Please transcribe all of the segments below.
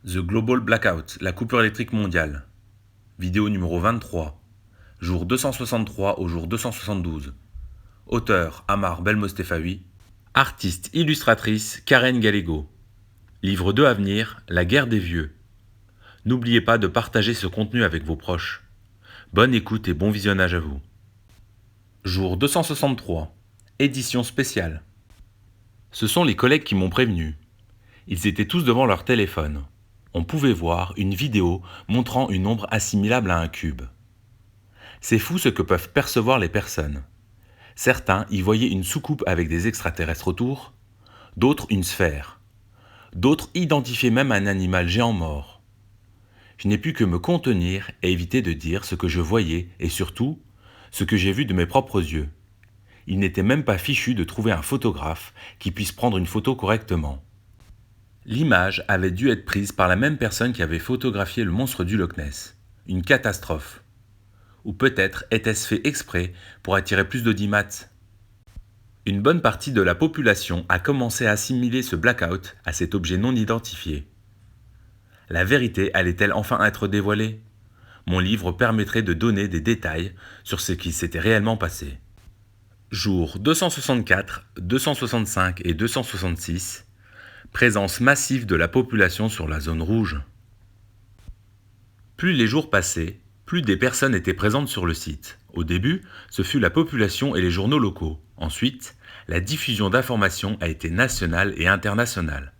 The Global Blackout, la coupure électrique mondiale. Vidéo numéro 23. Jour 263 au jour 272. Auteur Amar Belmostefawi. Artiste illustratrice Karen Gallego. Livre 2 à venir, La guerre des vieux. N'oubliez pas de partager ce contenu avec vos proches. Bonne écoute et bon visionnage à vous. Jour 263. Édition spéciale. Ce sont les collègues qui m'ont prévenu. Ils étaient tous devant leur téléphone. On pouvait voir une vidéo montrant une ombre assimilable à un cube. C'est fou ce que peuvent percevoir les personnes. Certains y voyaient une soucoupe avec des extraterrestres autour, d'autres une sphère. D'autres identifiaient même un animal géant mort. Je n'ai pu que me contenir et éviter de dire ce que je voyais et surtout, ce que j'ai vu de mes propres yeux. Il n'était même pas fichu de trouver un photographe qui puisse prendre une photo correctement. L'image avait dû être prise par la même personne qui avait photographié le monstre du Loch Ness. Une catastrophe. Ou peut-être était-ce fait exprès pour attirer plus d'audimat. Une bonne partie de la population a commencé à assimiler ce blackout à cet objet non identifié. La vérité allait-elle enfin être dévoilée ? Mon livre permettrait de donner des détails sur ce qui s'était réellement passé. Jours 264, 265 et 266. Présence massive de la population sur la zone rouge. Plus les jours passaient, plus des personnes étaient présentes sur le site. Au début, ce fut la population et les journaux locaux. Ensuite, la diffusion d'informations a été nationale et internationale.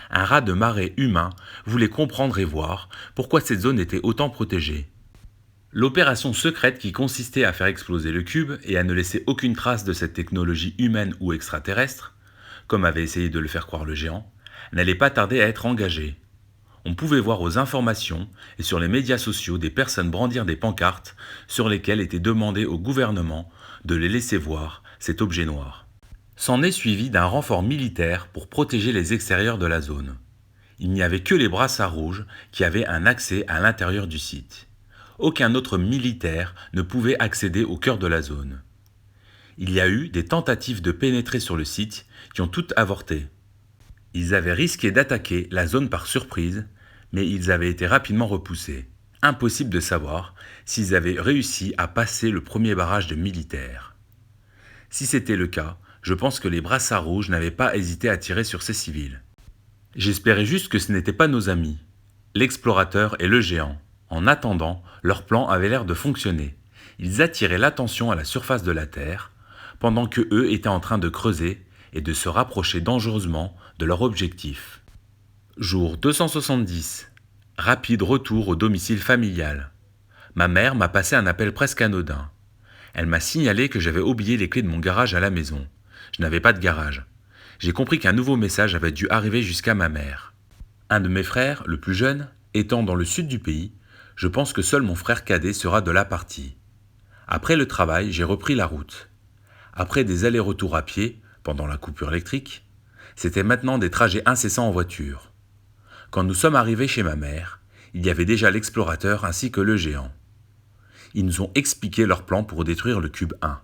Un raz-de-marée humain voulait comprendre et voir pourquoi cette zone était autant protégée. L'opération secrète qui consistait à faire exploser le cube et à ne laisser aucune trace de cette technologie humaine ou extraterrestre, comme avait essayé de le faire croire le géant, n'allait pas tarder à être engagée. On pouvait voir aux informations et sur les médias sociaux des personnes brandir des pancartes sur lesquelles était demandé au gouvernement de les laisser voir cet objet noir. S'en est suivi d'un renfort militaire pour protéger les extérieurs de la zone. Il n'y avait que les brassards rouges qui avaient un accès à l'intérieur du site. Aucun autre militaire ne pouvait accéder au cœur de la zone. Il y a eu des tentatives de pénétrer sur le site qui ont toutes avorté. Ils avaient risqué d'attaquer la zone par surprise, mais ils avaient été rapidement repoussés. Impossible de savoir s'ils avaient réussi à passer le premier barrage de militaires. Si c'était le cas, je pense que les brassards rouges n'avaient pas hésité à tirer sur ces civils. J'espérais juste que ce n'étaient pas nos amis, l'explorateur et le géant. En attendant, leur plan avait l'air de fonctionner. Ils attiraient l'attention à la surface de la Terre, pendant que eux étaient en train de creuser et de se rapprocher dangereusement de leur objectif. Jour 270. Rapide retour au domicile familial. Ma mère m'a passé un appel presque anodin. Elle m'a signalé que j'avais oublié les clés de mon garage à la maison. Je n'avais pas de garage. J'ai compris qu'un nouveau message avait dû arriver jusqu'à ma mère. Un de mes frères, le plus jeune, étant dans le sud du pays, je pense que seul mon frère cadet sera de la partie. Après le travail, j'ai repris la route. Après des allers-retours à pied, pendant la coupure électrique, c'était maintenant des trajets incessants en voiture. Quand nous sommes arrivés chez ma mère, il y avait déjà l'explorateur ainsi que le géant. Ils nous ont expliqué leur plan pour détruire le cube 1.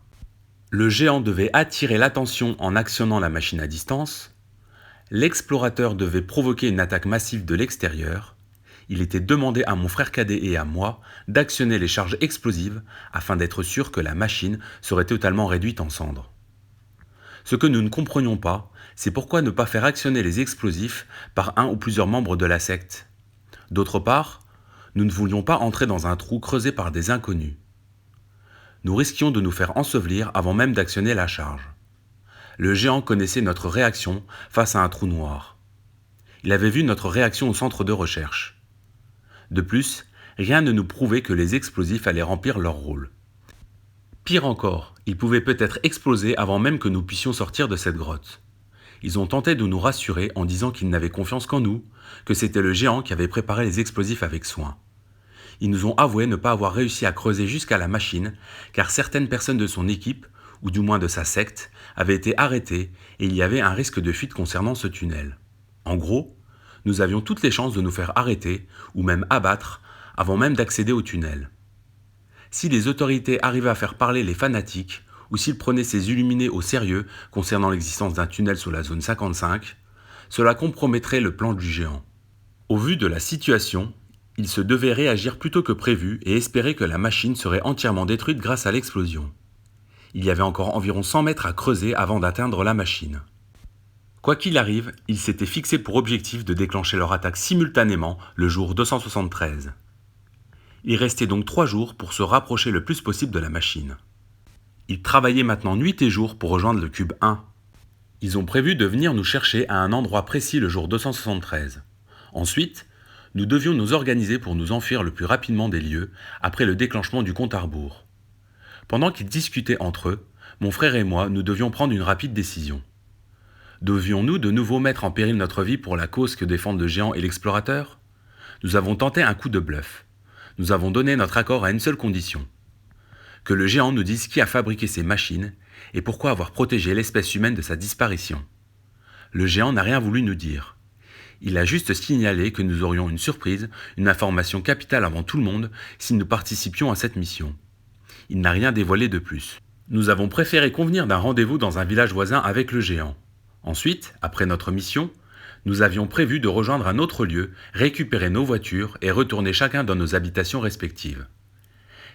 Le géant devait attirer l'attention en actionnant la machine à distance. L'explorateur devait provoquer une attaque massive de l'extérieur. Il était demandé à mon frère cadet et à moi d'actionner les charges explosives afin d'être sûr que la machine serait totalement réduite en cendres. Ce que nous ne comprenions pas, c'est pourquoi ne pas faire actionner les explosifs par un ou plusieurs membres de la secte. D'autre part, nous ne voulions pas entrer dans un trou creusé par des inconnus. Nous risquions de nous faire ensevelir avant même d'actionner la charge. Le géant connaissait notre réaction face à un trou noir. Il avait vu notre réaction au centre de recherche. De plus, rien ne nous prouvait que les explosifs allaient remplir leur rôle. Pire encore, ils pouvaient peut-être exploser avant même que nous puissions sortir de cette grotte. Ils ont tenté de nous rassurer en disant qu'ils n'avaient confiance qu'en nous, que c'était le géant qui avait préparé les explosifs avec soin. Ils nous ont avoué ne pas avoir réussi à creuser jusqu'à la machine, car certaines personnes de son équipe, ou du moins de sa secte, avaient été arrêtées et il y avait un risque de fuite concernant ce tunnel. En gros, nous avions toutes les chances de nous faire arrêter, ou même abattre, avant même d'accéder au tunnel. Si les autorités arrivaient à faire parler les fanatiques, ou s'ils prenaient ces illuminés au sérieux concernant l'existence d'un tunnel sous la zone 55, cela compromettrait le plan du géant. Au vu de la situation, ils se devaient réagir plus tôt que prévu et espérer que la machine serait entièrement détruite grâce à l'explosion. Il y avait encore environ 100 mètres à creuser avant d'atteindre la machine. Quoi qu'il arrive, ils s'étaient fixés pour objectif de déclencher leur attaque simultanément le jour 273. Il restait donc 3 jours pour se rapprocher le plus possible de la machine. Ils travaillaient maintenant nuit et jour pour rejoindre le cube 1. Ils ont prévu de venir nous chercher à un endroit précis le jour 273. Ensuite, nous devions nous organiser pour nous enfuir le plus rapidement des lieux après le déclenchement du compte à rebours. Pendant qu'ils discutaient entre eux, mon frère et moi, nous devions prendre une rapide décision. Devions-nous de nouveau mettre en péril notre vie pour la cause que défendent le géant et l'explorateur ? Nous avons tenté un coup de bluff. Nous avons donné notre accord à une seule condition. Que le géant nous dise qui a fabriqué ces machines et pourquoi avoir protégé l'espèce humaine de sa disparition. Le géant n'a rien voulu nous dire. Il a juste signalé que nous aurions une surprise, une information capitale avant tout le monde si nous participions à cette mission. Il n'a rien dévoilé de plus. Nous avons préféré convenir d'un rendez-vous dans un village voisin avec le géant. Ensuite, après notre mission, nous avions prévu de rejoindre un autre lieu, récupérer nos voitures et retourner chacun dans nos habitations respectives.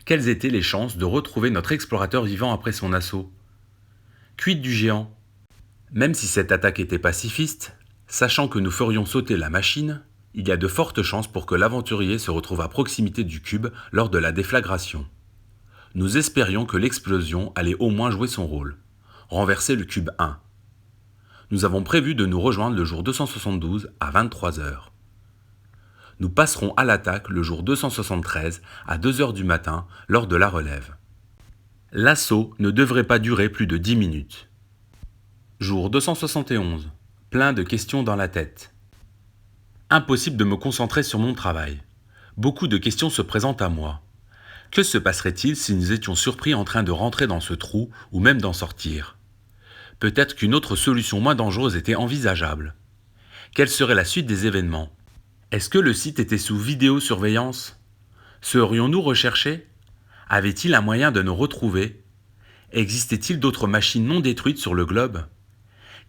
Quelles étaient les chances de retrouver notre explorateur vivant après son assaut ? Quid du géant ? Même si cette attaque était pacifiste, sachant que nous ferions sauter la machine, il y a de fortes chances pour que l'aventurier se retrouve à proximité du cube lors de la déflagration. Nous espérions que l'explosion allait au moins jouer son rôle, renverser le cube 1. Nous avons prévu de nous rejoindre le jour 272 à 23h. Nous passerons à l'attaque le jour 273 à 2h du matin lors de la relève. L'assaut ne devrait pas durer plus de 10 minutes. Jour 271. Plein de questions dans la tête. Impossible de me concentrer sur mon travail. Beaucoup de questions se présentent à moi. Que se passerait-il si nous étions surpris en train de rentrer dans ce trou ou même d'en sortir ? Peut-être qu'une autre solution moins dangereuse était envisageable. Quelle serait la suite des événements ? Est-ce que le site était sous vidéosurveillance ? Serions-nous recherchés ? Avait-il un moyen de nous retrouver ? Existait-il d'autres machines non détruites sur le globe ?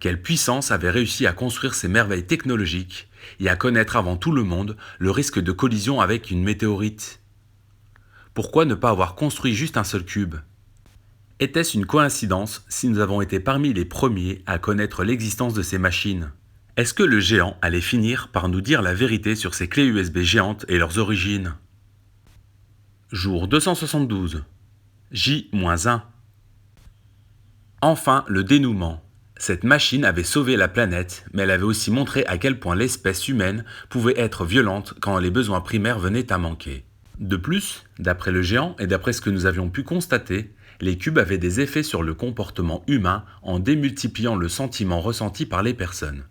Quelle puissance avait réussi à construire ces merveilles technologiques et à connaître avant tout le monde le risque de collision avec une météorite ? Pourquoi ne pas avoir construit juste un seul cube ? Était-ce une coïncidence si nous avons été parmi les premiers à connaître l'existence de ces machines ? Est-ce que le géant allait finir par nous dire la vérité sur ces clés USB géantes et leurs origines ? Jour 272. J-1. Enfin, le dénouement. Cette machine avait sauvé la planète, mais elle avait aussi montré à quel point l'espèce humaine pouvait être violente quand les besoins primaires venaient à manquer. De plus, d'après le géant et d'après ce que nous avions pu constater, les cubes avaient des effets sur le comportement humain en démultipliant le sentiment ressenti par les personnes.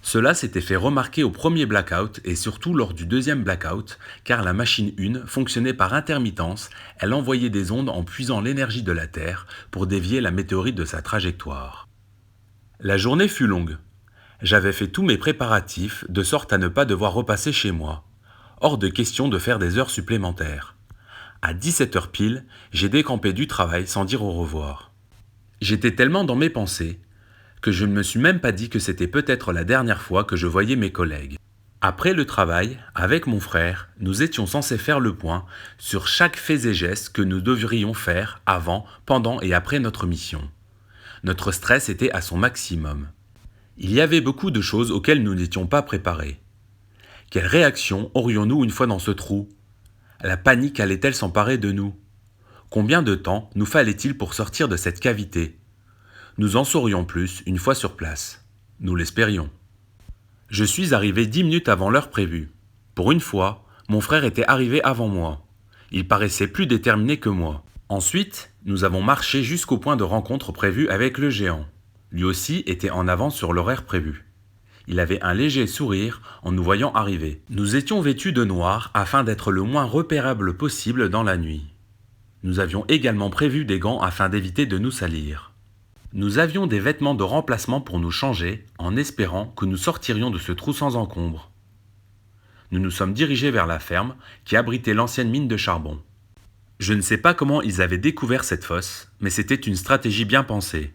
Cela s'était fait remarquer au premier blackout et surtout lors du deuxième blackout, car la machine 1 fonctionnait par intermittence, elle envoyait des ondes en puisant l'énergie de la Terre pour dévier la météorite de sa trajectoire. La journée fut longue. J'avais fait tous mes préparatifs de sorte à ne pas devoir repasser chez moi. Hors de question de faire des heures supplémentaires. À 17h pile, j'ai décampé du travail sans dire au revoir. J'étais tellement dans mes pensées que je ne me suis même pas dit que c'était peut-être la dernière fois que je voyais mes collègues. Après le travail, avec mon frère, nous étions censés faire le point sur chaque fait et geste que nous devrions faire avant, pendant et après notre mission. Notre stress était à son maximum. Il y avait beaucoup de choses auxquelles nous n'étions pas préparés. Quelle réaction aurions-nous une fois dans ce trou ? La panique allait-elle s'emparer de nous ? Combien de temps nous fallait-il pour sortir de cette cavité ? Nous en saurions plus une fois sur place. Nous l'espérions. Je suis arrivé 10 minutes avant l'heure prévue. Pour une fois, mon frère était arrivé avant moi. Il paraissait plus déterminé que moi. Ensuite, nous avons marché jusqu'au point de rencontre prévu avec le géant. Lui aussi était en avance sur l'horaire prévu. Il avait un léger sourire en nous voyant arriver. Nous étions vêtus de noir afin d'être le moins repérables possible dans la nuit. Nous avions également prévu des gants afin d'éviter de nous salir. Nous avions des vêtements de remplacement pour nous changer en espérant que nous sortirions de ce trou sans encombre. Nous nous sommes dirigés vers la ferme qui abritait l'ancienne mine de charbon. Je ne sais pas comment ils avaient découvert cette fosse, mais c'était une stratégie bien pensée.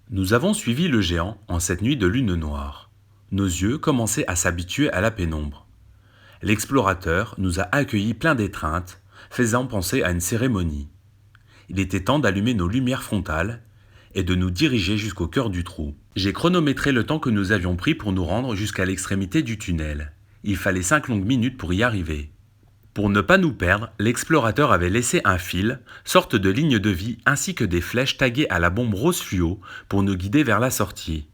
Nous avons suivi le géant en cette nuit de lune noire. Nos yeux commençaient à s'habituer à la pénombre. L'explorateur nous a accueillis plein d'étreinte, faisant penser à une cérémonie. Il était temps d'allumer nos lumières frontales et de nous diriger jusqu'au cœur du trou. J'ai chronométré le temps que nous avions pris pour nous rendre jusqu'à l'extrémité du tunnel. Il fallait 5 longues minutes pour y arriver. Pour ne pas nous perdre, l'explorateur avait laissé un fil, sorte de ligne de vie, ainsi que des flèches taguées à la bombe rose fluo pour nous guider vers la sortie.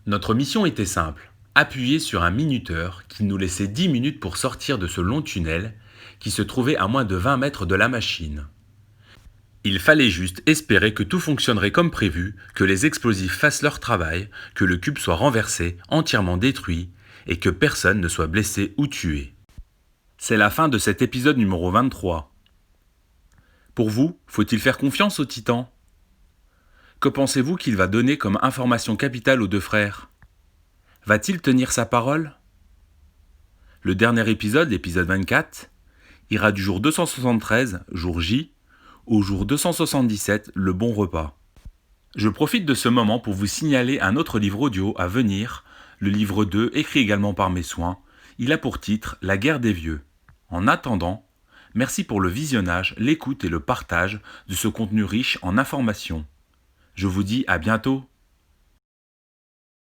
Notre mission était simple, appuyer sur un minuteur qui nous laissait 10 minutes pour sortir de ce long tunnel qui se trouvait à moins de 20 mètres de la machine. Il fallait juste espérer que tout fonctionnerait comme prévu, que les explosifs fassent leur travail, que le cube soit renversé, entièrement détruit, et que personne ne soit blessé ou tué. C'est la fin de cet épisode numéro 23. Pour vous, faut-il faire confiance au Titan ? Que pensez-vous qu'il va donner comme information capitale aux deux frères ? Va-t-il tenir sa parole ? Le dernier épisode, l'épisode 24, ira du jour 273, jour J, au jour 277, le bon repas. Je profite de ce moment pour vous signaler un autre livre audio à venir, le livre 2, écrit également par mes soins. Il a pour titre « La guerre des vieux ». En attendant, merci pour le visionnage, l'écoute et le partage de ce contenu riche en informations. Je vous dis à bientôt.